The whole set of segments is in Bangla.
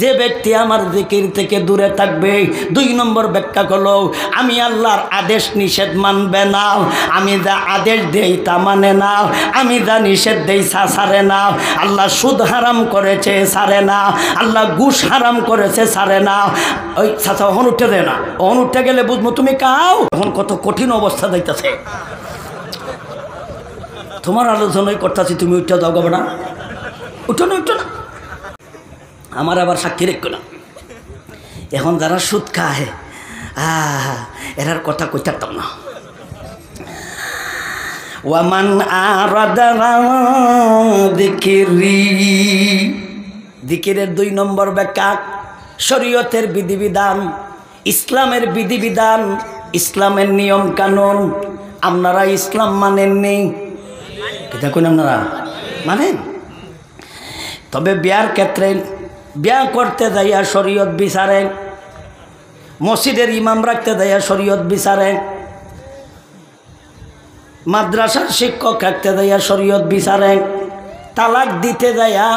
যে ব্যক্তি আমার জিকির থেকে দূরে থাকবে। 2 নম্বর ব্যাখ্যা হলো আমি আল্লাহর আদেশ নিষেধ মানবে না, আমি যা আদেশ দেই তা মানে না, আমি যা নিষেধ দেই তা ছাড়ে না। আল্লাহ সুদ হারাম করেছে ছাড়ে না, আল্লাহ ঘুষ হারাম করেছে ছাড়ে না। ওই চাচা ওহন উঠে দেয় না, ওহন উঠে গেলে বুঝবো তুমি কাও। এখন কত কঠিন অবস্থা যাইতেছে, তোমার আলোচনাই করতেছি, তুমি উঠে দাও গো না, উঠো না, উঠো না, আমার আবার সাক্ষী রেখো না। এখন যারা সুদ খায় এরার কথা কই থাকতাম না। ওয়ামান আরাদা যিকরি, যিকিরের 2 নম্বর ব্যাখ্যা শরীয়তের বিধিবিধান, ইসলামের বিধিবিধান, ইসলামের নিয়ম কানুন। আপনারা ইসলাম মানেননি, এটা কোন আপনারা মানেন? তবে বিয়ার ক্ষেত্রে বিয়া করতে যাইয়া শরীয়ত বিচারে, মসজিদের ইমাম রাখতে যাইয়া শরীয়ত বিচারে, মাদ্রাসার শিক্ষক রাখতে যাইয়া শরীয়ত বিচারে, তালাক দিতে যাইয়া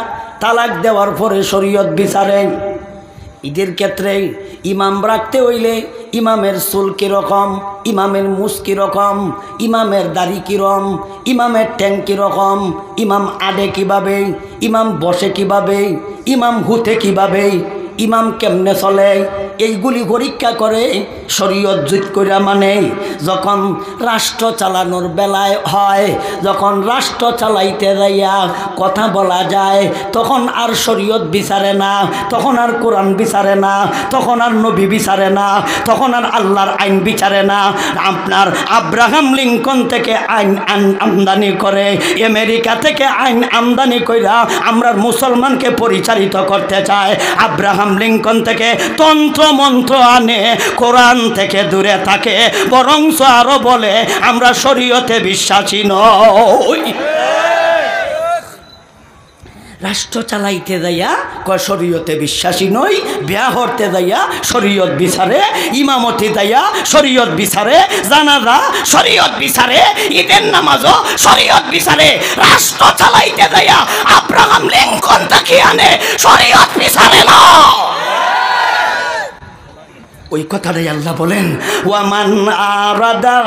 তালাক দেওয়ার পরে শরীয়ত বিচারে। ঈদের ক্ষেত্রে ইমাম রাখতে হইলে ইমামের চুল কীরকম, ইমামের মুছ কীরকম, ইমামের দাড়ি কীরকম, ইমামের ট্যাং কীরকম, ইমাম আডে কীভাবে, ইমাম বসে কীভাবে, ইমাম হুতে কীভাবে, ইমাম কেমনে চলে, এইগুলি পরীক্ষা করে শরীয়ত জুত কইরা। মানে যখন রাষ্ট্র চালানোর বেলায় হয়, যখন রাষ্ট্র চালাইতে যাইয়া কথা বলা যায়, তখন আর শরীয়ত বিচারে না, তখন আর কোরআন বিচারে না, তখন আর নবী বিচারে না, তখন আর আল্লাহর আইন বিচারে না। আপনার আব্রাহাম লিঙ্কন থেকে আইন আমদানি করে, আমেরিকা থেকে আইন আমদানি কইরা আমরা মুসলমানকে পরিচালিত করতে চায়। আব্রাহাম লিঙ্কন থেকে তন্ত্র মন্ত্র আনে, কোরআন থেকে দূরে থাকে, বরঞ্চ আরো বলে আমরা শরীয়তে বিশ্বাসী নই। রাষ্ট্র চালাইতে যাইয়া কয় শরীয়তে বিশ্বাসী নই, বিয়া হরতে যাইয়া শরীয়ত বিচারে, ইমামতি যাইয়া শরীয়ত বিচারে, জানাজা শরীয়ত বিচারে, ঈদের নামাজও শরীয়ত বিচারে। রাষ্ট্র চালাইতে যাইয়া আব্রাহাম লিঙ্কন তাকে আনে, শরীয়ত বিচারে না। ওই কথাটাই আল্লাহ বলেন ওয়ামান আরাদা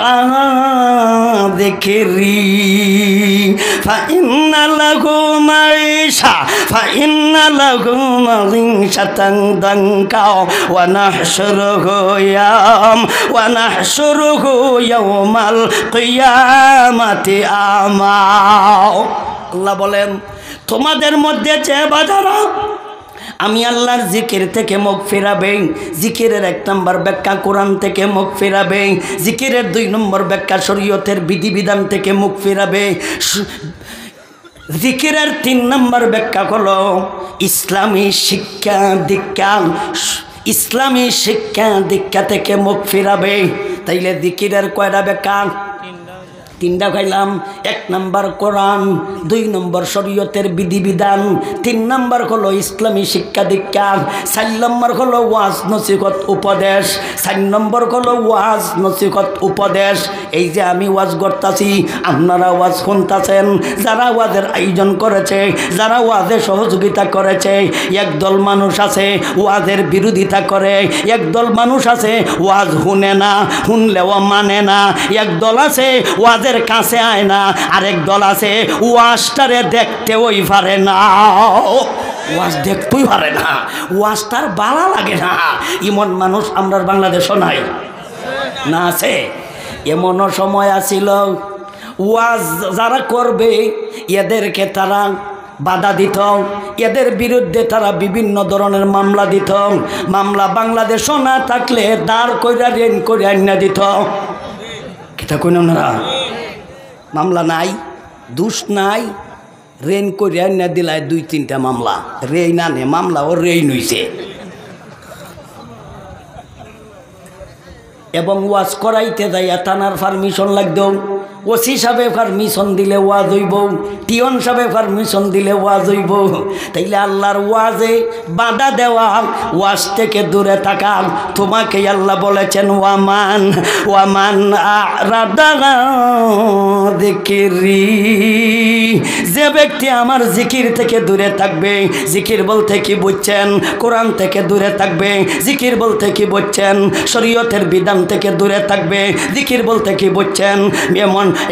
যিকরি ফাইন্না লাহু মাঈশা ফাইন্না লাহু মাঈশাতান দানকা ওয়া নাহশুরুহু ইয়াওমাল কিয়ামাতি আমা। আল্লাহ বলেন তোমাদের মধ্যে যে বাজারা আমি আল্লাহর জিকির থেকে মুখ ফেরাবে, জিকিরের 1 নম্বর ব্যাখ্যা কোরআন থেকে মুখ ফেরাবে, জিকিরের 2 নম্বর ব্যাখ্যা শরীয়তের বিধিবিধান থেকে মুখ ফেরাবে, জিকিরের 3 নম্বর ব্যাখ্যা হলো ইসলামী শিক্ষা দীক্ষা, ইসলামী শিক্ষা দীক্ষা থেকে মুখ ফেরাবে। তাইলে জিকিরের কয়টা ব্যাখ্যা? 3টা খাইলাম। 1 নম্বর কোরআন, 2 নম্বর শরীয়তের বিধিবিধান, 3 নম্বর হলো ইসলামী শিক্ষা দীক্ষা, 4 নম্বর হলো ওয়াজ নসিহত উপদেশ, 4 নম্বর হলো ওয়াজ নসিহত উপদেশ। এই যে আমি ওয়াজ করতেছি, আপনারা ওয়াজ শুনতেছেন, যারা ওয়াজের আয়োজন করেছে, যারা ওয়াজে সহযোগিতা করেছে, একদল মানুষ আছে ওয়াজের বিরোধিতা করে, একদল মানুষ আছে ওয়াজ শুনে না, শুনলেও মানে না, একদল আছে ওয়াজের কাছে আয় না, আরেক দল আছে ওয়াজটারে দেখতেই পারে না, ওয়াজ দেখতেই পারে না, ওয়াজটার ভালো লাগে না। এমন মানুষ আমরা বাংলাদেশও নাই না, আছে? এমনও সময় আছিল ওয়াজ যারা করবে এদেরকে তারা বাধা দিত, এদের বিরুদ্ধে তারা বিভিন্ন ধরনের মামলা দিত। মামলা বাংলাদেশও না থাকলে দাঁড় কইরা রেন করে আইনা দিত। কেটা কইন না, মামলা নাই, দোষ নাই, রেন করে আইনা দিলায় 2-3টা মামলা, রেই না নে মামলা ও রেই নইছে। এবং ওয়াজ করাইতে যাইয়া থানার পারমিশন লাগতো, ওসি সাহেবে পারমিশন দিলে ওয়াজ হইব, টিয়ন সাহেবে পারমিশন দিলে ওয়াজ হইব। তাইলে আল্লাহর ওয়াজে বাধা দেওয়া, ওয়াজ থেকে দূরে থাকা, তোমাকে আল্লাহ বলেছেন ওয়ামান আরাদা যিকরি, যে ব্যক্তি আমার জিকির থেকে দূরে থাকবে। জিকির বলতে কি বুঝছেন? কোরআন থেকে দূরে থাকবে। জিকির বলতে কি বুঝছেন? শরীয়তের বিধান থেকে দূরে থাকবে। জিকির বলতে কি বুঝছেন?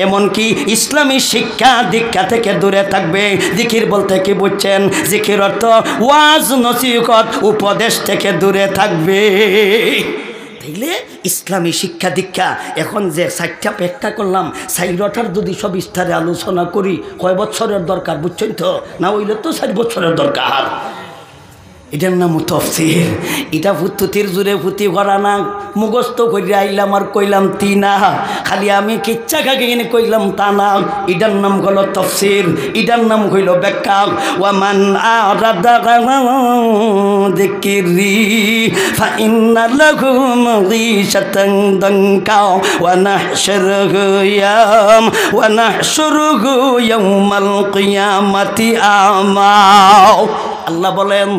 এমনকি ইসলামী শিক্ষা দীক্ষা থেকে দূরে থাকবে। জিকির বলতে কি বুঝছেন? জিকির অর্থ ওয়াজ নসিহত উপদেশ থেকে দূরে থাকবে। তাইলে ইসলামী শিক্ষা দীক্ষা এখন যে 4টা পেটটা করলাম, 4টার যদি সব বিস্তারে আলোচনা করি, কয় বছরের দরকার বুঝছেন তো? না হইলে তো 4 বছরের দরকার। এটার নাম তাফসীর। এটা ফুতুতির জুড়ে ফুতি করা না, মুখস্থ করে আইলাম আর কইলাম তি না, খালি আমি কিচ্ছা খাকে কিনে কইলাম তা না। এটার নাম হলো তাফসীর, এটার নাম হইল ব্যাখ্যা। ওয়ামান আরাদা যিকরি ফাইন্না লাহু মাঈশাতান দানকা ওয়া নাহশুরুহু ইয়াওমাল কিয়ামাতি আমা। আল্লাহ বলেন,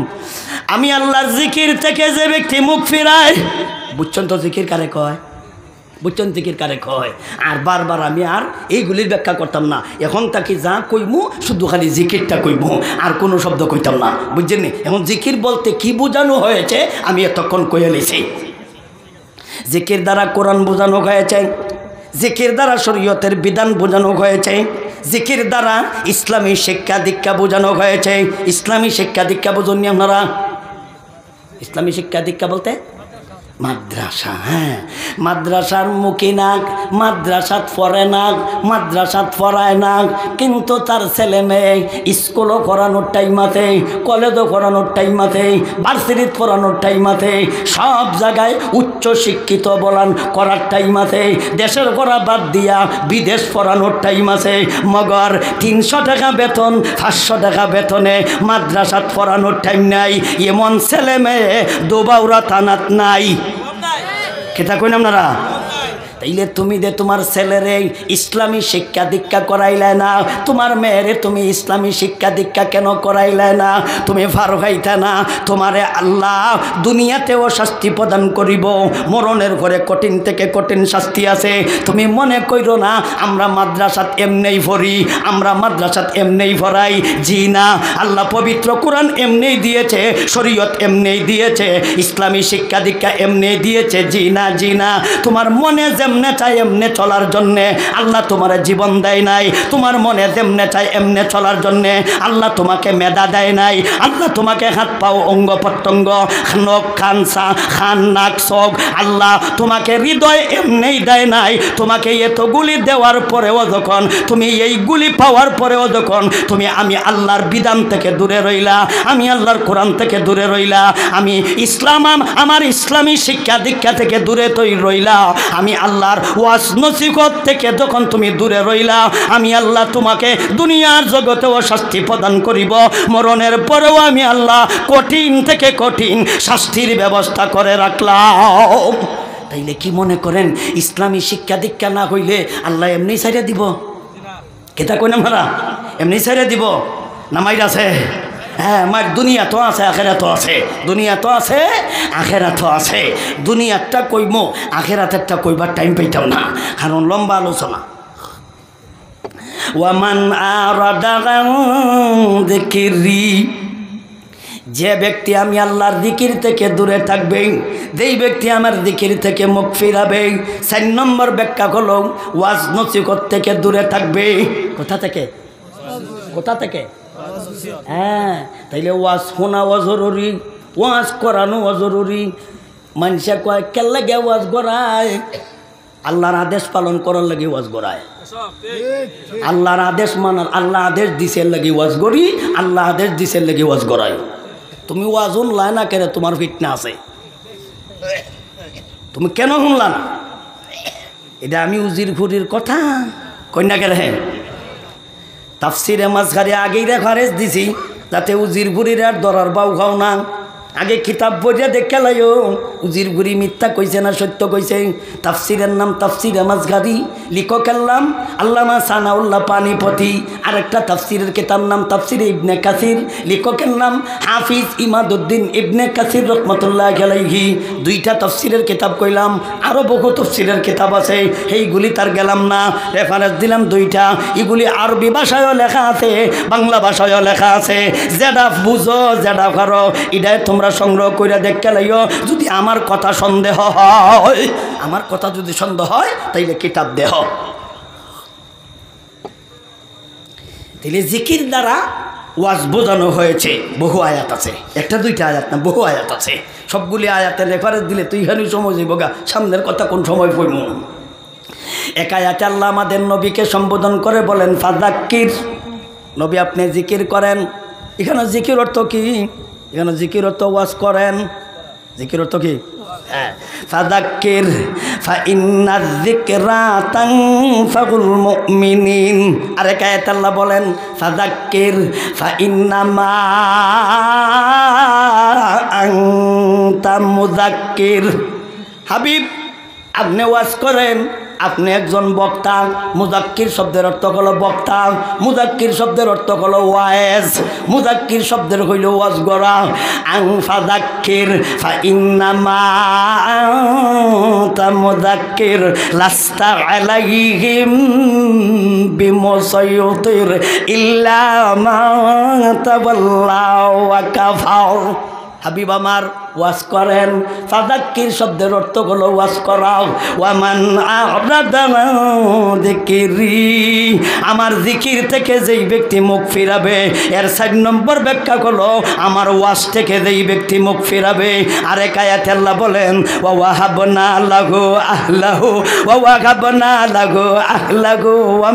আমি আল্লাহর জিকির থেকে যে ব্যক্তি মুখ ফিরায়, বুঝছেন তো জিকির কারে কয়? বুঝছেন জিকির কারে কয়? আর বারবার আমি আর এইগুলির ব্যাখ্যা করতাম না। এখন তাকে যা কইমু শুধু খালি জিকিরটা কইমু, আর কোনো শব্দ কইতাম না, বুঝছেন? এখন জিকির বলতে কি বোঝানো হয়েছে আমি এতক্ষণ কয়ে লিছি। জিকির দ্বারা কোরআন বোঝানো হয়েছে, জিকির দ্বারা শরীয়তের বিধান বোঝানো হয়েছে, জিকির দ্বারা ইসলামী শিক্ষা দীক্ষা বোঝানো হয়েছে। ইসলামী শিক্ষা দীক্ষা বোঝেননি আপনারা? ইসলামী শিক্ষা দীক্ষা বলতে মাদ্রাসা। হ্যাঁ, মাদ্রাসার মুখী নাক, মাদ্রাসাত পড়ে নাক, মাদ্রাসাত পড়ায় নাক, কিন্তু তার ছেলে মেয়ে স্কুলও পড়ানোর টাইম আছে, কলেজও পড়ানোর টাইম আছে, ভার্সিটিত পড়ানোর টাইম আছে, সব জায়গায় উচ্চ শিক্ষিত বলান করার টাইম আছে। দেশের করা বাদ দিয়া বিদেশ পড়ানোর টাইম আছে। মগর 300 টাকা বেতন, 500 টাকা বেতনে মাদ্রাসাত পড়ানোর টাইম নাই। এমন ছেলে মেয়ে দোবাউরা থানাত নাই। কেতা কইন আপনারা? তাইলে তুমি যে তোমার ছেলেরে ইসলামী শিক্ষা দীক্ষা করাইলে না, তোমার মেয়েরে তুমি ইসলামী শিক্ষা দীক্ষা কেন করাইলে না? তুমি ফার হইতে না? তোমারে আল্লাহ দুনিয়াতেও শাস্তি প্রদান করিব, মরণের ঘরে কঠিন থেকে কঠিন শাস্তি আছে। তুমি মনে কইরো না আমরা মাদ্রাসাত এমনেই পড়ি, আমরা মাদ্রাসাত এমনেই পড়াই। জি না, আল্লাহ পবিত্র কোরআন এমনেই দিয়েছে, শরীয়ত এমনেই দিয়েছে, ইসলামী শিক্ষা দীক্ষা এমনেই দিয়েছে। জি না, জি না, তোমার মনে যেমনে চাই এমনে চলার জন্যে আল্লাহ তোমার জীবন দেয় নাই। তোমার মনে যেমনে চাই এমনে চলার জন্যে আল্লাহ তোমাকে মেধা দেয় নাই। আল্লাহ তোমাকে হাত পাও অঙ্গ প্রত্যঙ্গ, নখ খান খান নাক চোখ, আল্লাহ তোমাকে হৃদয় এমনেই দেয় নাই। তোমাকে এতগুলি দেওয়ার পরেও যখন তুমি এইগুলি পাওয়ার পরেও যখন তুমি আমি আল্লাহর বিধান থেকে দূরে রইলা, আমি আল্লাহর কোরআন থেকে দূরে রইলা, আমি ইসলাম আমার ইসলামী শিক্ষা দীক্ষা থেকে দূরে রইলা, আমি আল্লাহর ওয়াজ নসিহত থেকে যখন তুমি দূরে রইলা, আমি আল্লাহ তোমাকে দুনিয়ার জগতেও শাস্তি প্রদান করিব, মরণের পরেও আমি আল্লাহ কঠিন থেকে কঠিন শাস্তির ব্যবস্থা করে রাখলাম। তাইলে কি মনে করেন ইসলামী শিক্ষা দীক্ষা না হইলে আল্লাহ এমনি ছাইড়া দিব? কেতা কই না মারা? এমনি ছাইড়া দিব না? মাইর আছে? হ্যাঁ, মার দুনিয়া তো আছে, আখেরাত আছে। দুনিয়া তো আছে, আখেরাত আছে। দুনিয়ারটা কইব, আখেরাতেরটা কইবার টাইম পাইতাম না, কারণ লম্বা আলোচনা। ওয়ামান আরাদা যিকরি, যে ব্যক্তি আমি আল্লাহর জিকির থেকে দূরে থাকবে, যেই ব্যক্তি আমার জিকির থেকে মুখ ফিরাবে। 4 নম্বর ব্যাখ্যা হলো ওয়াজ নসিহত থেকে দূরে থাকবে। কোথা থেকে? কোথা থেকে? হ্যাঁ, তাইলে ওয়াজ শোনাও জরুরি, ওয়াজ করানো জরুরি। মানুষে কয় কেন লাগে ওয়াজ করায়? আল্লাহর আদেশ পালন করার লাগে ওয়াজ করায়। আল্লাহর আদেশ মানার, আল্লাহ আদেশ দিছে লাগে ওয়াজ করি, আল্লাহ আদেশ দিছে লাগে ওয়াজ করায়। তুমি ওয়াজ শুনলা না কেন? তোমার ফিটনা আছে, তুমি কেন শুনলা না? এটা আমি উজির ফুরির কথা কন্যা কেন? হ্যাঁ, তাফসিরে মাঝখানে আগেই রেফারেন্স দিছি যাতে উজির ফুরির আর দরার বাউ খাও না। আগে কিতাব বইয়া দেখে লাইও উজির গুড়ি মিথ্যা কইছে না সত্য কইছে। তাফসিরের নাম তাফসিরে মাজগারি, লেখকের নাম আল্লামা সানাউল্লাহ পানিপতি। আরেকটা তাফসিরের কিতাব নাম তাফসিরে ইবনে কাসির, লেখকের নাম হাফিজ ইমাদউদ্দিন ইবনে কাসির রহমাতুল্লাহ আলাইহি। দুইটা তাফসিরের কিতাব কইলাম, আরও বহু তাফসিরের কিতাব আছে, এইগুলি তার গেলাম না, রেফারেন্স দিলাম দুইটা। এগুলি আরবি ভাষায়ও লেখা আছে, বাংলা ভাষায়ও লেখা আছে। যেটা বুঝো যেটা করো এটাই তোমরা সংগ্রহ করে দেখতে লাইও। যদি আমার কথা সন্দেহ হয়, আমার কথা যদি সন্দেহ হয় তাইলে কিতাব দেহ। তাইলে জিকির দ্বারা ওয়াজ বোঝানো হয়েছে, বহু আয়াত আছে, একটা দুইটা আয়াত না, বহু আয়াত আছে। সবগুলি আয়াতের রেফারেন্স দিলে তুই হানি সময় যাইব গা, সামনের কথা কোন সময় পড়ব। এক আয়াতে আল্লাহ আমাদের নবীকে সম্বোধন করে বলেন ফাযাক্কির, নবী আপনি জিকির করেন। এখানে জিকির অর্থ কি? এখানে জিকির অর্থ ওয়াজ করেন। জিকির অর্থ কি? ফাযাক্কির ফাইন্নায যিকরা তানফাউল মুমিনিন। আরেক আয়াতে আল্লাহ বলেন ফাযাক্কির ফাইন্নামা আনতা মুযাক্কির। হাবিব আপনি ওয়াজ করেন, আপনি একজন বক্তা। মুযাক্কির শব্দের অর্থ হলো বক্তা, মুযাক্কির শব্দের অর্থ হলো ওয়াজ, মুযাক্কির শব্দের হইল ওয়াজ করা। ফাযাক্কির ফাইন্নামা আনতা মুযাক্কির লাস্তা আলাইহিম বিমুসাইয়ির ইল্লা মান তাওয়াল্লা ওয়া কাফার। হাবিব আমার ওয়াজ করেন। ফাযাক্কির শব্দের অর্থ হলো ওয়াজ করাও। ওয়ামান আ'রাদা আন যিকরি, আমার জিকির থেকে যেই ব্যক্তি মুখ ফিরাবে, এর 4 নম্বর ব্যাখ্যা হলো আমার ওয়াজ থেকে যেই ব্যক্তি মুখ ফিরাবে। আরেক আয়াতে আল্লাহ বলেন ওয়া ওয়াহাবনা লাহু আহলাহু ওয়া ওয়াহাবনা লাহু আহলাহু ওয়া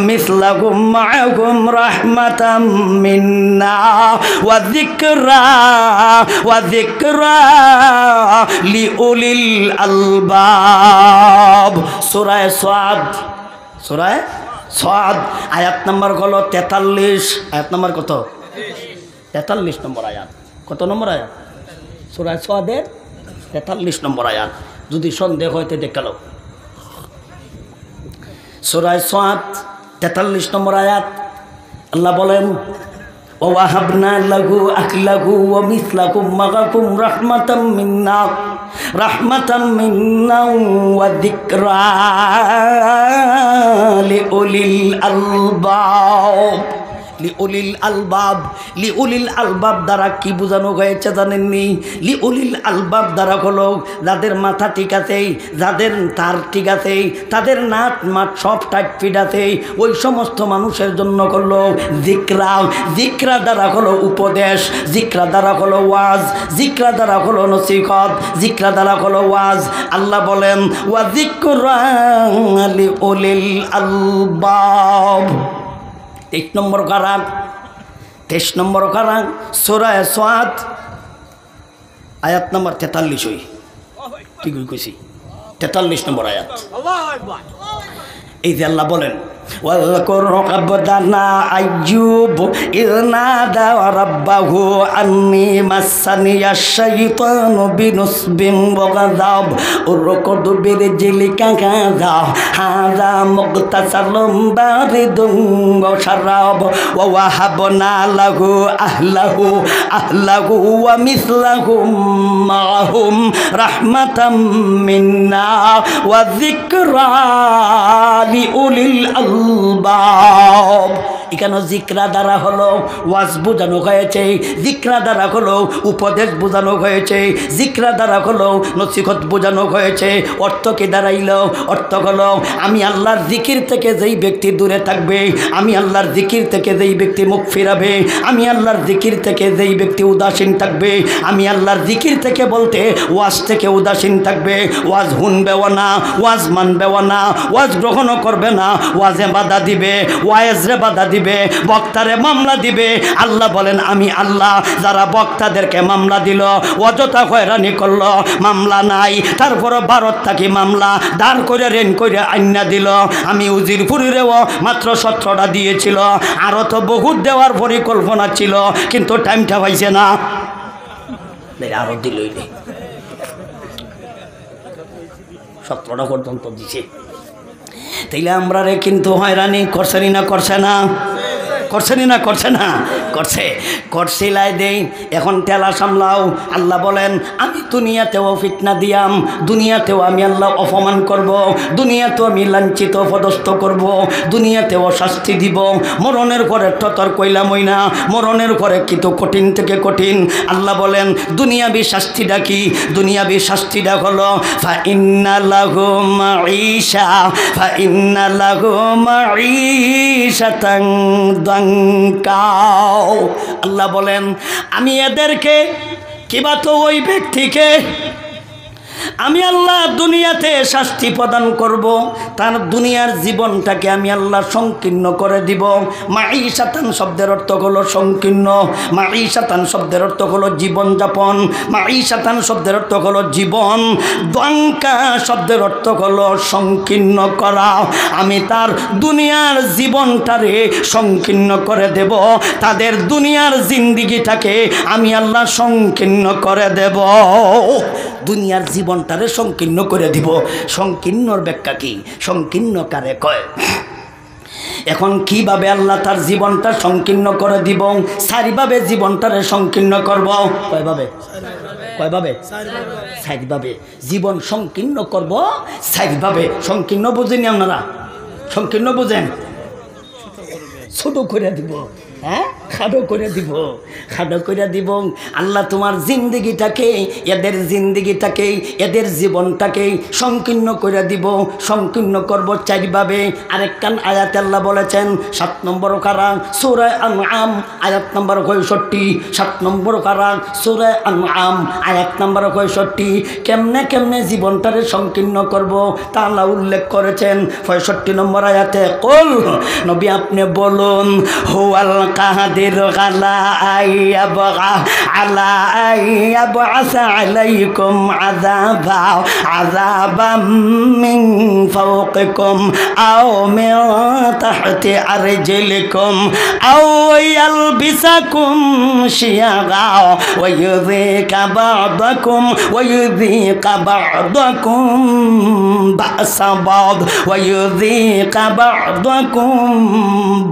মিসলাহুম মা'হুম রাহমাতাম মিন্না ওয়া যিকরা লিউলিল আলবাব। সূরা সাদ, সূরা সাদ আয়াত নম্বর হলো 43। আয়াত নম্বর কত? 43 নম্বর আয়াত। কত নম্বর আয়াত? সূরা সাদের 43 নম্বর আয়াত। যদি সন্দেহ হইতে দেখালো, সূরা সাদ 43 নম্বর আয়াত আল্লাহ বলেন ওয়াহাবনা লাহু আহলাহু ওয়া মিসলাহুম মা'হুম রাহমাতাম মিন্না ওয়া যিকরা লিউলিল আলবাব। লিউলিল আলবাব, লিউলিল আলবাব দ্বারা কি বোঝানো হয়েছে জানেননি? লিউলিল আলবাব দ্বারা হলো যাদের মাথা ঠিক আছে, যাদের তার ঠিক আছে, তাদের নাট মাঠ সব টাইট ফিট আছে, ওই সমস্ত মানুষের জন্য হলো যিকরা। যিকরা দ্বারা হলো উপদেশ, যিকরা দ্বারা হলো ওয়াজ, যিকরা দ্বারা হলো নসিহত, যিকরা দ্বারা হলো ওয়াজ। আল্লাহ বলেন ওয়া যিকরা লিউলিল আলবাব। 23 নম্বর কারান, 23 নম্বর কারান সূরা সাদ আয়াত নম্বর 43। ঠিক কইছি, 43 নম্বর আয়াত। এই যে আল্লাহ বলেন ওয়াযকুর আবদানা আইয়ুব ইয নাদা রাব্বাহু আন্নী মাসানিয়াশ শাইতানু বিনুসবিন ওয়া গাযাব উরকুদ বিরজিলিকা গাযা হাযা মুগতাসালুম বারিদুন ওয়া শারাব ওয়া ওয়াহাবনা লাহু আহলাহু ওয়া মিসলাহুম মা'হুম রাহমাতাম মিন্না ওয়া যিকরা লিউলিল আলবাব। এখানে যিকরা দ্বারা হলো ওয়াজ বোঝানো হয়েছে, যিকরা দ্বারা হলো উপদেশ বোঝানো হয়েছে, যিকরা দ্বারা হলো নসিহত বোঝানো হয়েছে। অর্থ কি দাঁড়াইল? অর্থ হলো আমি আল্লাহর জিকির থেকে যেই ব্যক্তি দূরে থাকবে, আমি আল্লাহর জিকির থেকে যেই ব্যক্তি মুখ ফিরাবে, আমি আল্লাহর জিকির থেকে যেই ব্যক্তি উদাসীন থাকবে, আমি আল্লাহর জিকির থেকে বলতে ওয়াজ থেকে উদাসীন থাকবে, ওয়াজ শুনবেও না, ওয়াজ মানবেও না, ওয়াজ গ্রহণও করবে না, ওয়াজে বাধা দিবে, ওয়াজরে বাধা দিবে, বক্তারে মামলা দিবে। আল্লাহ বলেন আমি আল্লাহ যারা বক্তাদেরকে মামলা দিল, অযথা হয়রানি করলো, মামলা নাই, তারপরও ভারত থাকি মামলা দাঁড় করে রেন করে আইনা দিল, আমি উজিরপুরেও মাত্র 17টা দিয়েছিল, আরও তো বহুত দেওয়ার পরিকল্পনা ছিল, কিন্তু টাইমটা পাইছে না, আরো দিলই 17টা পর্যন্ত দিছে। তাইলে আমরা রে কিন্তু হয়রানি করছেনি না, করছে না, করছেনি না, করছে না, করছে লাই দেই। এখন তেলা সামলাও। আল্লাহ বলেন আমি দুনিয়াতেও ফিতনা দিয়াম, দুনিয়াতেও আমি আল্লাহ অপমান করব, দুনিয়াতেও আমি লাঞ্ছিত অপদস্থ করব, দুনিয়াতেও শাস্তি দিব, মরণের পরে টতর কইলাম হই না, মরণের পরে কিন্তু কঠিন থেকে কঠিন। আল্লাহ বলেন দুনিয়াবি শাস্তিটা কি? দুনিয়াবি শাস্তিটা হলো ফা ইন্না লাহু মাঈশা, ফা ইন্না লাহু মাঈশাতান দাঙ্কাও। আল্লাহ বলেন আমি এদেরকে কিবা তো ওই ব্যক্তিকে আমি আল্লাহ দুনিয়াতে শাস্তি প্রদান করব, তার দুনিয়ার জীবনটাকে আমি আল্লাহ সংকীর্ণ করে দিব। মাঈশাতান শব্দের অর্থ হলো সংকীর্ণ, মাঈশাতান শব্দের অর্থ হলো জীবনযাপন, মাঈশাতান শব্দের অর্থ হলো জীবন, দাঙ্কা শব্দের অর্থ হলো সংকীর্ণ করা। আমি তার দুনিয়ার জীবনটারে সংকীর্ণ করে দেব, তাদের দুনিয়ার জিন্দিগিটাকে আমি আল্লাহ সংকীর্ণ করে দেব, দুনিয়ার জীবনটারে সংকীর্ণ করে দিব। সংকীর্ণর ব্যাখ্যা কি? সংকীর্ণ কারে কয়? এখন কিভাবে আল্লাহ তার জীবনটা সংকীর্ণ করে দিব? চারিভাবে জীবনটারে সংকীর্ণ করব। কয়ভাবে? কয়ভাবে? চারিভাবে জীবন সংকীর্ণ করব, চারিভাবে। সংকীর্ণ বুঝেনি আপনারা? সংকীর্ণ বুঝেন? ছোট করে দিব, হ্যাঁ, খাটো করে দিব, খাটো করে দিব। আল্লাহ তোমার জিন্দিগিটাকে, এদের জিন্দিগিটাকে, এদের জীবনটাকে সংকীর্ণ করে দিব, সংকীর্ণ করব চারিভাবে। আরেকখান আয়াত আল্লাহ বলেছেন 7 নম্বর কারা সূরা আনআম আয়াত নম্বর 65, 7 নম্বর কারা সূরা আনআম আয়াত নম্বর 65। কেমনে কেমনে জীবনটারে সংকীর্ণ করব তা আল্লাহ উল্লেখ করেছেন 65 নম্বর আয়াতে। কুল, নবী আপনি বলুন, হুয়াল কাদির আলা আইয়াবগা আলা আইয়াবআসা আলাইকুম আযাবা আযাবাম মিন ফাওকিকুম আও মিন তাহতি আরজিলিকুম আও ইয়ালবিসাকুম শিয়াগা ওয়া ইউযিকা বা'দাকুম ওয়া ইউযিকা বা'দাকুম বা'সা বা'দ ওয়া ইউযিকা বা'দাকুম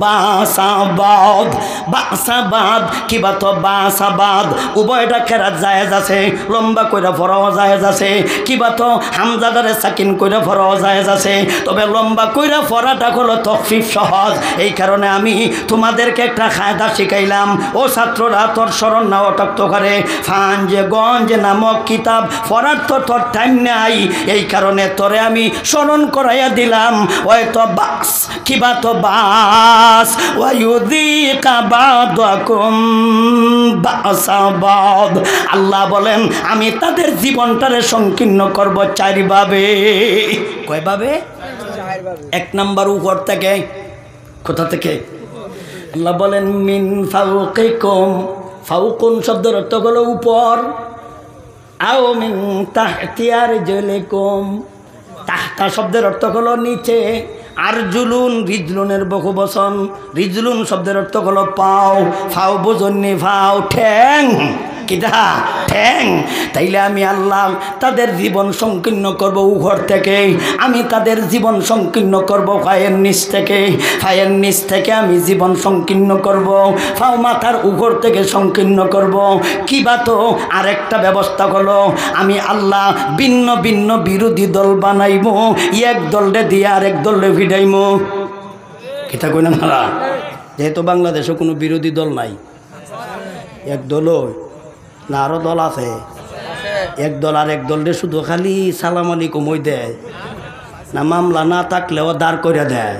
বা'সা বাদ। বাসাবাদ কিবা তো বাসাবাদ উভয়টা খেরাত জায়েজ আছে, লম্বা কইরা ফরাও জায়েজ আছে, কিবা তো হামজাদারে সাকিন কইরা ফরাও জায়েজ আছে। তবে লম্বা কইরা ফরাটা হলো তখফিফ সহজ। এই কারণে আমি তোমাদেরকে একটা কায়দা শিখাইলাম। ও ছাত্ররা, তোর স্মরণ না অটক্ত করে ফাঞ্জে গঞ্জ নামক কিতাব পড়ার তো তোর টাইম নাই, এই কারণে তোরে আমি স্মরণ করাইয়া দিলাম। ওই তো বাস কিবা তো বাস ওয়ায়ুযিকা বা'দাকুম বা'সা বা'দ। আল্লাহ বলেন আমি তাদের জীবনটারে সংকীর্ণ করব চারভাবে। কয়ভাবে? 1 নাম্বার উপর থেকে। কোথা থেকে? আল্লাহ বলেন মিন ফাওকিকুম, ফাওকুন শব্দের অর্থ হলো উপর, আও মিন তাহতি আরজুলিকুম, তাহতা শব্দের অর্থ হলো নিচে, আর জুলুন রিজলুনের বহুবচন, রিজলুন শব্দের অর্থ হলো পাও, ফাও বুঝনি, ফাও ঠ্যাং, কিটা ঠ্যাং। তাইলে আমি আল্লাহ তাদের জীবন সংকীর্ণ করব উঘর থেকে, আমি তাদের জীবন সংকীর্ণ করব পায়ের নিচ থেকে, পায়ের নিচ থেকে আমি জীবন সংকীর্ণ করব, ফাও মাথার উঘর থেকে সংকীর্ণ করব। কিবা তো আরেকটা ব্যবস্থা হলো আমি আল্লাহ ভিন্ন ভিন্ন বিরোধী দল বানাইব, এক দলরে দিয়ে আরেক দলরে ভিড়াইব। কিতা কই না মারা? যেহেতু বাংলাদেশে কোনো বিরোধী দল নাই, এক দল না আরো দল আছে, এক দল আর এক দলরে শুধু খালি সালাম আলাইকুম ওই দেয় না, মামলা না থাকলেও দাঁড় করে দেয়,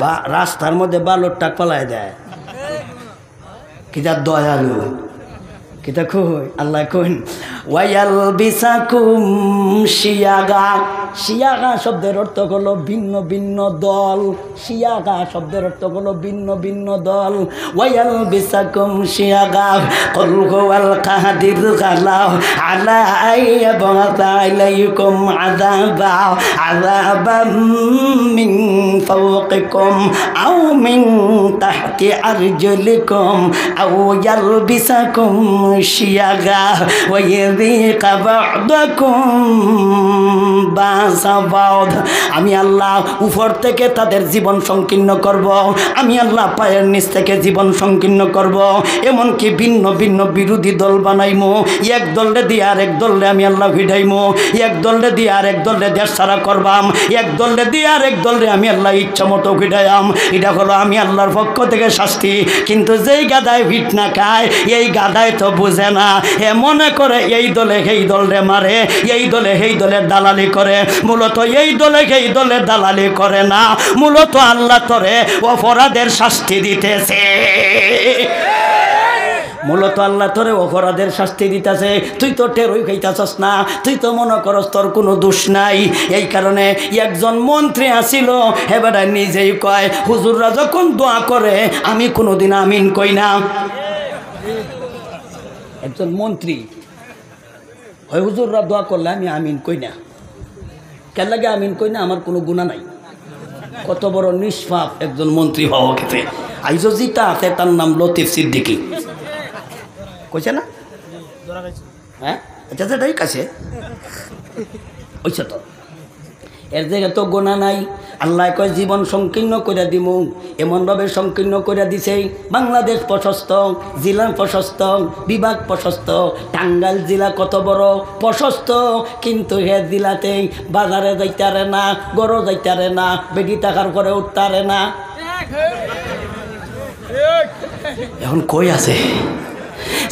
বা রাস্তার মধ্যে বালুর টাক পালায় দেয়। কিতা দয়ালু, কিতা কই আল্লাহ কইন ওয়ায়ালবিসাকুম শিয়াগা, শিয়াগা শব্দের অর্থ হলো ভিন্ন ভিন্ন দল। শিয়াগা শব্দের অর্থ হলো ভিন্ন ভিন্ন দল। ওয়াল বিসাকুম শিয়াগা কুল হুয়াল কাদির গালা আলা আইয়াবাতা আলাইকুম আযাবা আযাবাম মিন ফাওকিকুম আও মিন তাহতি আরজুলিকুম আও ইয়ালবিসাকুম শিয়াগা ওয়া ইয়াযীকা বা'দাকুম বাসা বা'দ। আমি আল্লাহ উপর থেকে তাদের জীবন সংকীর্ণ করব, আমি আল্লাহ পায়ের নিচ থেকে জীবন সংকীর্ণ করব, এমনকি ভিন্ন ভিন্ন বিরোধী দল বানাইমো। এক দলে দিয়ে আরেক দলে আমি আল্লাহ ভিড়াইমো, এক দলে দিয়ে আরেক দলে দেশ ছাড়া করবাম, এক দলে দিয়ে আরেক দলে আমি আল্লাহ ইচ্ছা মতো ভিড়াইয়াম। এটা হলো আমি আল্লাহর পক্ষ থেকে শাস্তি। কিন্তু যেই গাদায় ভিট না খায় এই গাদায় তো বুঝে না, এ মনে করে এই দলে সেই দলে মারে, এই দলে সেই দলের দালালি করে। মূলত এই দলে সেই দলের দালালি করে না, মূলত আল্লাহ তোরে অপরাধের শাস্তি দিতেছে। মূলত আল্লাহ তোরে অপরাধের শাস্তি দিতেছে। তুই তো টেরই খাইতেছস না, তুই তো মনে করস তোর কোনো দোষ নাই। এই কারণে একজন মন্ত্রী আসিল, এবার নিজেই কয় হুজুররা যখন দোয়া করে আমি কোনোদিন আমিন কই না। একজন মন্ত্রী হয় হুজুররা দোয়া করলে আমি আমিন কই না। কেন লাগে আমিন কই না? আমার কোনো গুনাহ নাই। কত বড় নিষ্পাপ একজন মন্ত্রী হওয়া খেতে। আইজো জিতা আছে তার নাম লতিফ সিদ্দিকী, কইছে না? হ্যাঁ, আচ্ছা সেটাই কাছে ওইছে তো। এর জায়গায় তো গোনা নাই। আল্লাহ কয় জীবন সংকীর্ণ করে দিব, এমনভাবে সংকীর্ণ করে দিছে। বাংলাদেশ প্রশস্ত, জেলা প্রশস্ত, বিভাগ প্রশস্ত। টাঙ্গাইল জেলা কত বড় প্রশস্ত, কিন্তু হে জেলাতে বাজারে যাইতারে না, গড় যাইতারে না, বেডি টাকার করে উঠতারে না। এখন কই আছে?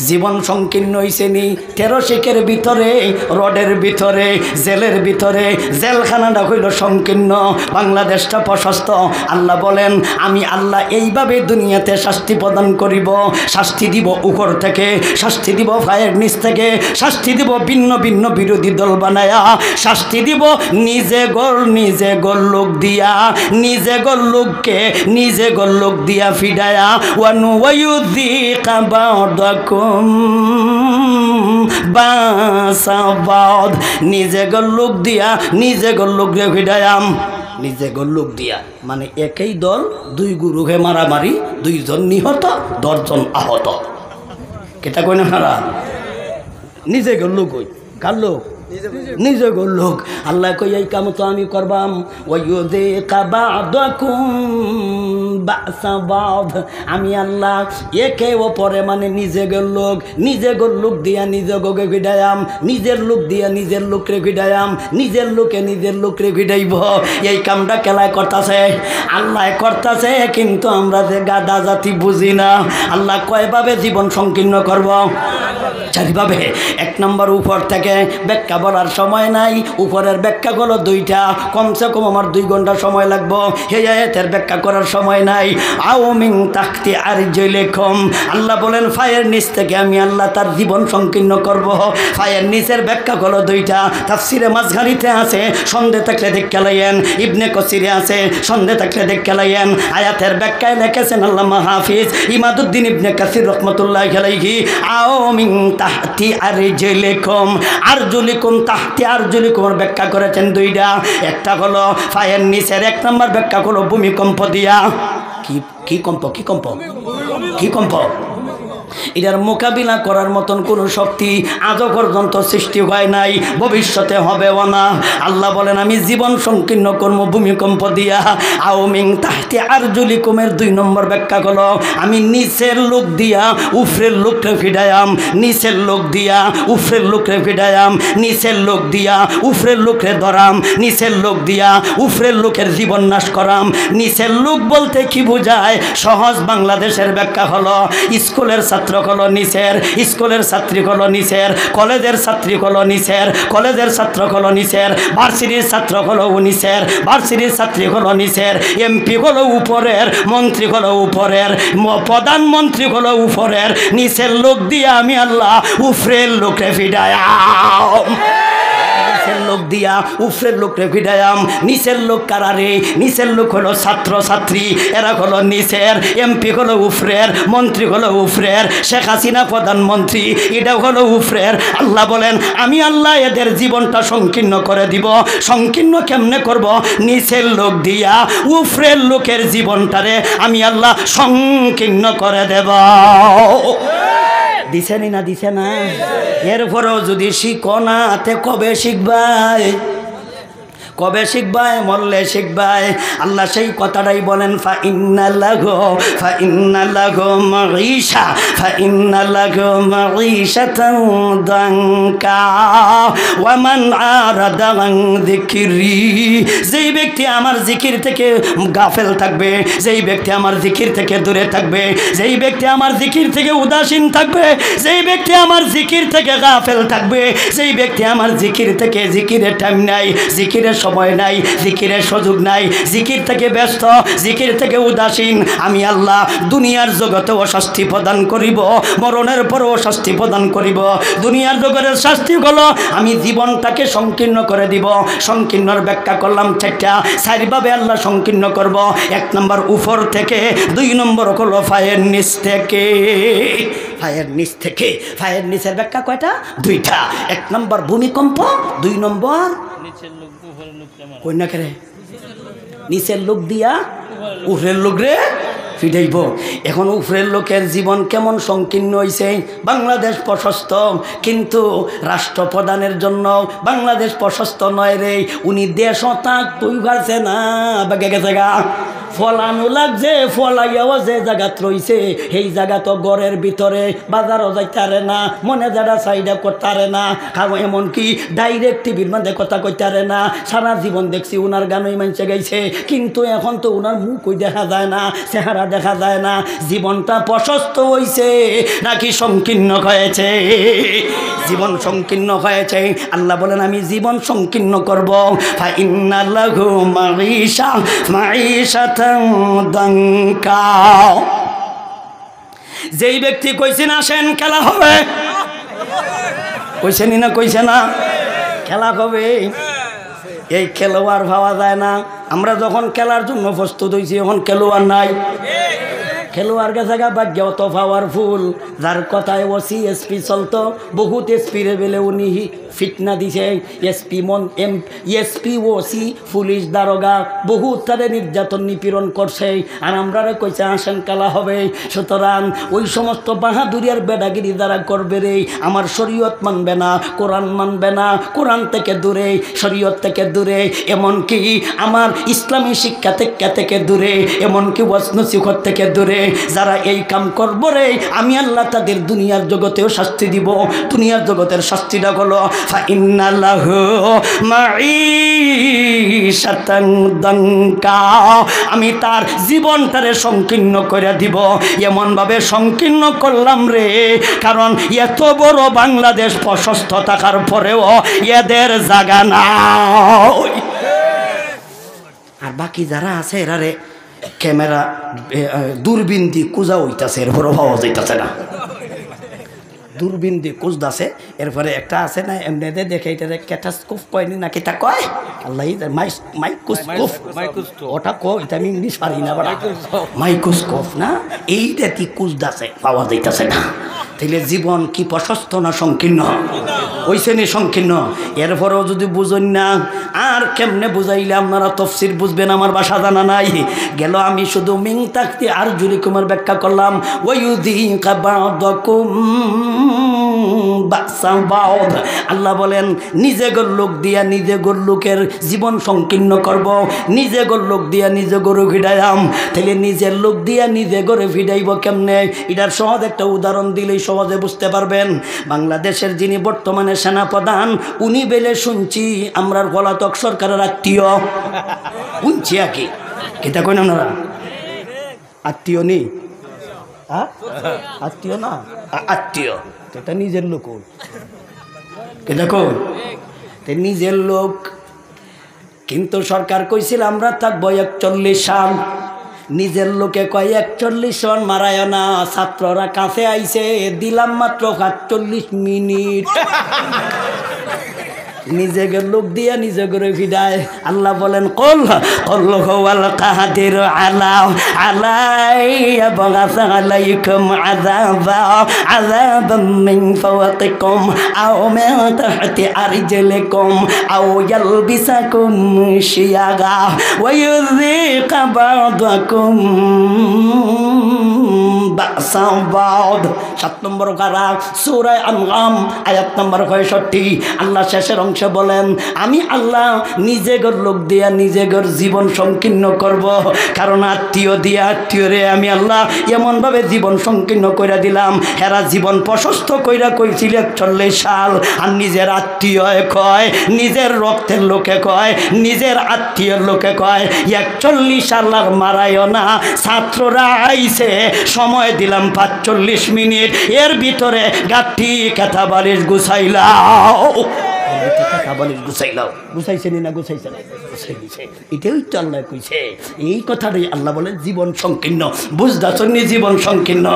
জীবন সংকীর্ণ হয়েছে নি। 13 শিখের ভিতরে, রডের ভিতরে, জেলের ভিতরে, জেলখানাটা হইল সংকীর্ণ, বাংলাদেশটা প্রশস্ত। আল্লাহ বলেন আমি আল্লাহ এইভাবে দুনিয়াতে শাস্তি প্রদান করিব। শাস্তি দিব উপর থেকে, শাস্তি দিব পায়ের নিচ থেকে, শাস্তি দিব ভিন্ন ভিন্ন বিরোধী দল বানায়া, শাস্তি দিব নিজে গর লোক দিয়া, নিজে গর লোককে নিজে গর লোক দিয়া ফিডায়া। ওয়ানুওয়ায়ুযীকা বা'দাকুম বাসাবাদ। নিজে গর লোক দিয়া নিজে গর লোক রে ফিডায়াম। নিজে গর লোক দিয়া মানে একই দল, দুই গুরুহে মারামারি, 2 জন নিহত, 10 জন আহত। কেটা কই না হারা? নিজে গর লোক কই কার লোক? নিজে গর লোক। আল্লাহ কই এই কাম তো আমি করবাম। ওয়ায়ুযীকা বা'দাকুম বাসাবাদ। আমি আল্লাহ একে অপরে মানে নিজে গর লোক দিয়া নিজে গোগে ভিডায়াম, নিজের লোক দিয়া নিজের লোকরে ভিডায়াম, নিজের লোকে নিজের লোকরে ভিডাইব। এই কামটা কেলায় করতেছে? আল্লাহ করতেছে, কিন্তু আমরা যে গাদা জাতি বুঝি না। আল্লাহ কয়ভাবে জীবন সংকীর্ণ করব? 4 ভাবে। 1 নম্বর উপর থেকে ব্যাখ্যা বলার সময় নাই। উপরের ব্যাখ্যা হলো 2টা, কমসে কম আমার 2 ঘন্টা সময় লাগবো। এই আয়াতের ব্যাখ্যা করার সময় নাই। আও মিন তাহতি আরজুলিকুম। আল্লাহ বলেন পায়ের নিচ থেকে আমি আল্লাহ তার জীবন সংকীর্ণ করব। পায়ের নিচের ব্যাখ্যা হলো 2টা। তাফসিরে মাঝখানিতে আছে, সন্দেহ থাকলে দেখে লাইয়েন। ইবনে কাসিরে আছে, সন্দেহ থাকলে দেখে লাইয়েন। আয়াতের ব্যাখ্যায় লিখেছেন আল্লামা হাফিজ ইমাদুদ্দিন ইবনে কাসির রহমাতুল্লাহি আলাইহি, আও মিন তাহতি আরজুলিকুম। আরজুলিকুম তাহতি আরজুলিকুমের ব্যাখ্যা করেছেন 2টা। একটা হলো পায়ের নিচের, 1 নম্বর ব্যাখ্যা হলো ভূমিকম্প দিয়া। কি কম্প? এটার মোকাবিলা করার মতন কোনো শক্তি আজও পর্যন্ত সৃষ্টি হয় নাই, ভবিষ্যতে হবেও না। আল্লাহ বলেন আমি জীবন সংকীর্ণ করব ভূমিকম্প দিয়া। আও মিন তাহতি আরজুলিকুমের 2 নম্বর ব্যাখ্যা হলো আমি নিচের লোক দিয়া উপরের লোকরে ফিডায়াম, নিচের লোক দিয়া উপরের লোকরে ফিডায়াম, নিচের লোক দিয়া উপরের লোকরে ধরাম, নিচের লোক দিয়া উপরের লোকের জীবন নাশ করাম। নিচের লোক বলতে কি বোঝায়? সহজ বাংলাদেশের ব্যাখ্যা হলো স্কুলের ছাত্র হলো নিচের, স্কুলের ছাত্রী হলো নিচের, কলেজের ছাত্রী হলো নিচের, কলেজের ছাত্র হলো নিচের, ভার্সিটির ছাত্র হলো নিচের, ভার্সিটির ছাত্রী হলো নিচের, এমপি হলো উপরের, মন্ত্রী হলো উপরের, প্রধানমন্ত্রী হলো উপরের। নিচের লোক দিয়ে আমি আল্লাহ উপরের লোকরে ফিডায়াম। নিচের লোক দিয়া উপরের লোকরে ভিড়ায়াম। নিচের লোক কারারে? নিচের লোক হলো ছাত্র ছাত্রী, এরা হলো নিচের। এমপি হলো উপরের, মন্ত্রী হলো উপরের, শেখ হাসিনা প্রধানমন্ত্রী, এটা হলো উপরের। আল্লাহ বলেন আমি আল্লাহ এদের জীবনটা সংকীর্ণ করে দিব। সংকীর্ণ কেমনে করব? নিচের লোক দিয়া উপরের লোকের জীবনটারে আমি আল্লাহ সংকীর্ণ করে দেব। দিছেনি না? দিছে না? এরপরেও যদি শিখো না তে কবে শিখবাই? কবে শিখবাই? মরলে শিখবাই। আল্লাহ সেই কথাটাই বলেন ফা ইন্না লাহু মাঈশা মাঈশাতান দাঙ্কা ওয়া মান আরাদা আন যিকরি। যেই ব্যক্তি আমার জিকির থেকে গাফেল থাকবে, যেই ব্যক্তি আমার জিকির থেকে দূরে থাকবে, যেই ব্যক্তি আমার জিকির থেকে উদাসীন থাকবে, যেই ব্যক্তি আমার জিকির থেকে গাফেল থাকবে, যেই ব্যক্তি আমার জিকির থেকে জিকিরের টাইম নাই, জিকিরের সময় নাই, জিকিরের সুযোগ নাই, জিকির থেকে ব্যস্ত, জিকির থেকে উদাসীন, আমি আল্লাহ দুনিয়ার জগতেও শাস্তি প্রদান করিব, মরণের পরেও শাস্তি প্রদান করিব। দুনিয়ার জগতের শাস্তি হলো আমি জীবনটাকে সংকীর্ণ করে দিব। সংকীর্ণর ব্যাখ্যা করলাম চারভাবে আল্লাহ সংকীর্ণ করব। 1 নম্বর উপর থেকে, 2 নম্বর হলো পায়ের নিচ থেকে। পায়ের নিচ থেকে, পায়ের নিচের ব্যাখ্যা কয়টা? 2টা। 1 নম্বর ভূমিকম্প, 2 নম্বর কন্যা করে নিচের লোক দিয়া উপরের লোক রে ফিটাইব। এখন উপরের লোকের জীবন কেমন সংকীর্ণ হয়েছে। বাংলাদেশ প্রশস্ত, কিন্তু রাষ্ট্রপ্রধানের জন্য বাংলাদেশ প্রশস্ত নয় রে। উনি দেশও তাক তুই গাছে না বাগে গেছে গা, ফলানো লাগছে, ফলাইয়াও যে জায়গাত রয়েছে সেই জায়গা তো ঘরের ভিতরে, বাজারও যাইতারে না, মনে যারা সাইডা করতারে না, এমনকি ডাইরেক্ট টিভির মধ্যে কথা কইতারে না। সারা জীবন দেখছি উনার গানই মানছে গাইছে, কিন্তু এখন তো উনার মুখই দেখা যায় না, চেহারা দেখা যায় না। জীবনটা প্রশস্ত হয়েছে নাকি সংকীর্ণ হয়েছে? জীবন সংকীর্ণ হয়েছে। আল্লাহ বলেন আমি জীবন সংকীর্ণ করব। ফা ইন্না লাহু মাঈশাতান দাঙ্কা। যেই ব্যক্তি কইছেন আসেন খেলা হবে, কইছেনি না? কইছে না? খেলা হবে। এই খেলোয়াড় ভাবা যায় না। আমরা যখন খেলার জন্য প্রস্তুত হয়েছি এখন খেলোয়াড় নাই। খেলোয়াড় গেছে গা ভাগ্য অত পাওয়ারফুল, যার কথায় ওসি এসপি চলতো, বহুত এসপি রেবেলে উনি ফিটনা দিছে। এসপি ওসি পুলিশ দারোগা বহুত তাদের নির্যাতন নিপীড়ন করছে, আর আমরা কইছে আসেন খেলা হবে। সুতরাং ওই সমস্ত বাহাদুরিয়ার বেডাগিরি যারা করবে রে, আমার শরীয়ত মানবে না, কোরআন মানবে না, কোরআন থেকে দূরে, শরীয়ত থেকে দূরে, এমনকি আমার ইসলামী শিক্ষা থেকে দূরে, এমনকি ওয়াজ নসিহত থেকে দূরে যারা এই কাম করবো রে, আমি আল্লাহ তাদের দুনিয়ার জগতেও শাস্তি দিব। দুনিয়ার জগতের শাস্তিটা হলো ফা ইন্না লাহু মাঈশাতান দাঙ্কা। আমি তার জীবনটারে সংকীর্ণ করে দিব। এমনভাবে সংকীর্ণ করলাম রে, কারণ এত বড় বাংলাদেশ প্রশস্ত থাকার পরেও এদের জায়গা নাই। আর বাকি যারা আছে এরা রে ক্যামেরা দূরবীন দিয়ে কুজা হইতাছে, এরপরে পাওয়া যাইতেছে না। দূরবীন দিয়ে কুজদাছে, এরপরে একটা আছে না এমনি দেখে এটা ক্যাটাস্কোপ কয়নি নাকি তা কয়, আল্লাহ মাইক্রোস্কোপ ওটা কয়, এটা আমি ইংলিশ পারি না, মাইক্রোস্কোপ না, এইটা কি কুজদাছে, পাওয়া যাইতেছে না। তাইলে জীবন কি প্রশস্ত না সংকীর্ণ? হইছে নি সংকীর্ণ? এরপরেও যদি বুঝুন না, আর কেমনে বুঝাইলে আপনারা তফসির বুঝবেন আমার বাসা জানা নাই। গেল আমি শুধু মিং তাকতি আর জুলি কুমার ব্যাখ্যা করলাম। ওয়ায়ুযিকা বা'দাকুম বা'সা বা'দ। আল্লাহ বলেন নিজে গোর লোক দিয়া নিজে গোর লোকের জীবন সংকীর্ণ করব, নিজে গোর লোক দিয়া নিজে গরু ভিড়াইয়াম। তাহলে নিজের লোক দিয়া নিজে গরু ভিড়াইব কেমনে? এটার সহজ একটা উদাহরণ দিলেই সহজে বুঝতে পারবেন। বাংলাদেশের যিনি বর্তমানে সেনাপ্রধান, উনি বেলে শুনছি আমরার পলাতক সরকারের আত্মীয়। শুনছি আর কি, এটা কই না আপনারা আত্মীয় নেই? আত্মীয় না, আত্মীয় এটা নিজের লোক। দেখো নিজের লোক, কিন্তু সরকার কইছিল আমরা থাকবো 41 সাল। নিজের লোকে কয় 41 সন মারায় না, ছাত্ররা কাছে আইছে, দিলাম মাত্র 48 মিনিট। নিজেকে লোক দিয়া নিজে করে ফিডায়। আল্লাহ বলেন কল কল হুয়াল কাদির আলা আলাইয়া বাগাসা আলাইকুম আযাবা আযাবাম মিন ফাওয়াকিকুম আও মিন তাহতি আরজুলিকুম আও ইয়ালবিসাকুম শিয়াগা ওয়া ইউযিকা বা'দাকুম বা'সা বা'দ। 7 নম্বর পারা সূরা আনআম আয়াত নম্বর 65। আল্লাহ শেষের অংশে বলেন আমি আল্লাহ নিজে গর লোক দিয়া নিজে গর জীবন সংকীর্ণ করব। কারণ আত্মীয় দিয়া আত্মীয়রে আমি আল্লাহ এমনভাবে জীবন সংকীর্ণ করে দিলাম, হেরা জীবন প্রশস্ত কইরা কইছিল 41 সাল। আর নিজের আত্মীয় কয়, নিজের রক্তের লোকে কয়, নিজের আত্মীয়ের লোকে কয় 41 সাল আর মারায়ও না। ছাত্ররা আইছে, সময় দিলাম 45 মিনিট, এর ভিতরে গাঠি কাঁথা বালিশ গুছাইলাও। এই কথাটাই আল্লাহ বলে জীবন সংকীর্ণ। বুঝতেছনি জীবন সংকীর্ণ?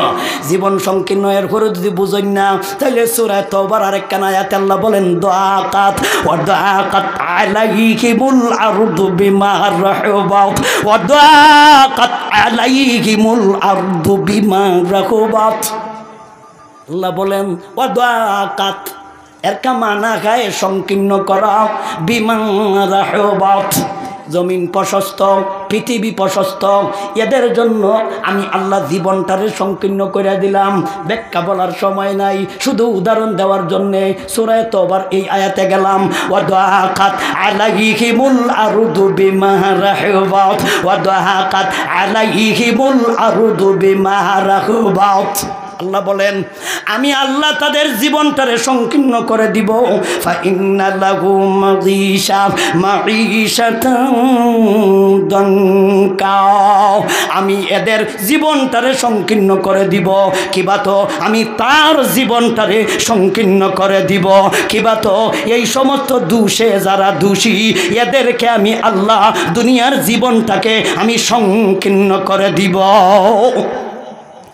জীবন সংকীর্ণ এর পরে যদি বুঝেন না তাহলে সূরা তাওবার আরেকখান আয়াতে আল্লাহ বলেন দাকাত ওয়া দাকাত আলাইহিমুল আরদু বিমা রাহুবাত ওয়া দাকাত আলাইহিমুল আরদু বিমা রাহুবাত। আল্লাহ বলেন ওয়া দাকাত এর কামানা গায়ে সংকীর্ণ করা, বিমান রাহবাত জমিন প্রশস্ত, পৃথিবী প্রশস্ত, এদের জন্য আমি আল্লাহ জীবনটারে সংকীর্ণ করে দিলাম। ব্যাখ্যা বলার সময় নাই, শুধু উদাহরণ দেওয়ার জন্যে সূরা তাওবার এই আয়াতে গেলাম ওয়া দাকাত আলাইহিমুল আরদু বিমা রাহবাত ওয়া দাকাত আলাইহিমুল আরদু বিমা রাহবাত। আল্লাহ বলেন আমি আল্লাহ তাদের জীবনটারে সংকীর্ণ করে দিব। ফাইন্না লাহুম মাঈশাতান দানকা, আমি এদের জীবনটারে সংকীর্ণ করে দিব। কিবা তো আমি তার জীবনটারে সংকীর্ণ করে দিব। কিবা তো এই সমস্ত দোষে যারা দোষী এদেরকে আমি আল্লাহ দুনিয়ার জীবনটাকে আমি সংকীর্ণ করে দিব।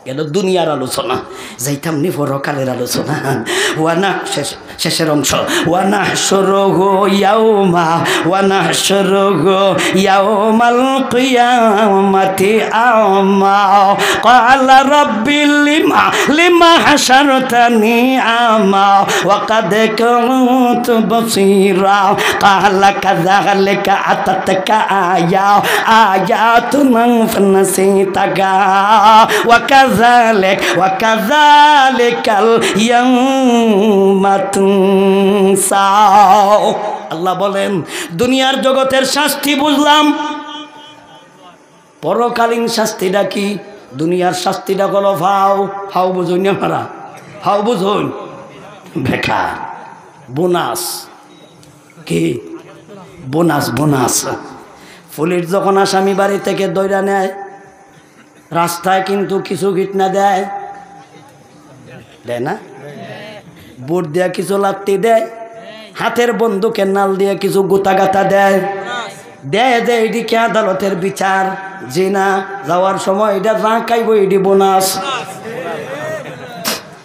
গেল দুনিয়ার আলোচনা, যাইতাম নি পরকালের আলোচনা। ওয়ানা শেষের অংশ ওয়ানা শুরুহু ইয়াউমা ওয়ানা শুরুহু ইয়াউমাল কিয়ামাতি আমা ক্বালা রাব্বি লিমা হাশারতানি আমা ওয়া কাদ কুনতু বাসীরা ক্বালা কাযালিকা আতাতকা আয়াতুনা ফানাসিতাকা ওয়া ওয়াকাযালিকাল ইয়াউমা তুনসা। আল্লাহ বলেন দুনিয়ার জগতের শাস্তি বুঝলাম, পরকালীন শাস্তিটা কি? দুনিয়ার শাস্তিটা হলো ফাও ফাও বুঝুন না মারা, ফাও বুঝুন বেকার বোনাস। কি বোনাস? বোনাস পুলিশ যখন আসামি বাড়ি থেকে দৌড়া নেয় রাস্তায় কিন্তু কিছু ঘটনা দেয়, দেয় না? বুট দিয়া কিছু লাত্তি দেয়, হাতের বন্দুকের নাল দিয়ে কিছু গোতা গাতা দেয়, দেয় যে এদিকে আদালতের বিচার। যে না যাওয়ার সময় এটা যা খাইব এটি বোনাস।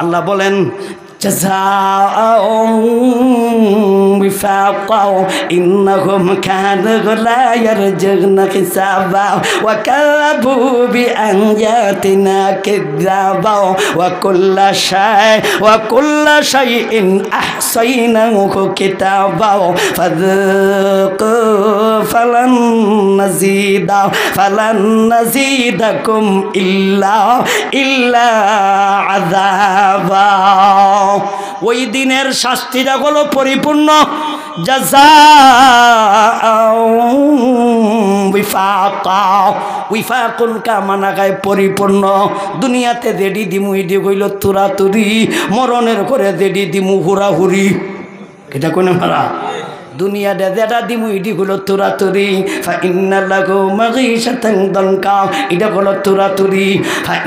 আল্লাহ বলেন জাযাআউম বিফাকা ইন্নাহুম কানু লা ইয়ারজুনা হিসাবা ওয়া কাযাবু বিআয়াতিনা কাযাবা ওয়া কুল্লা শাইইন আহসাইনাহু কিতাবা ফাযুকু ফালান নাযিদাকুম ইল্লা আযাবা। ওই দিনের শাস্তিটা হলো পরিপূর্ণ। পরিপূর্ণ। দুনিয়াতে দেডি দিমু ইডি কইল তুরাতুরি, মরণের করে দেডি দিমু হুরাহুরি। এটা কোন মারা? দুনিয়াতে যেটা দিমু ইডি হলো তুরাতুরি। ফাইন্না লাহু মাঈশাতান দানকা, এটা হলো তুরাতুরি।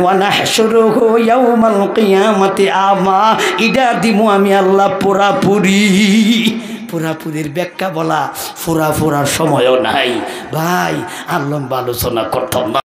ওয়া নাহশুরুহু ইয়াউমাল কিয়ামাতি আমা, এটা দিমু আমি আল্লাহ পুরাপুরি। পুরাপুরির ব্যাখ্যা বলা ফুরার সময়ও নাই ভাই, আর লম্বা আলোচনা করতাম না।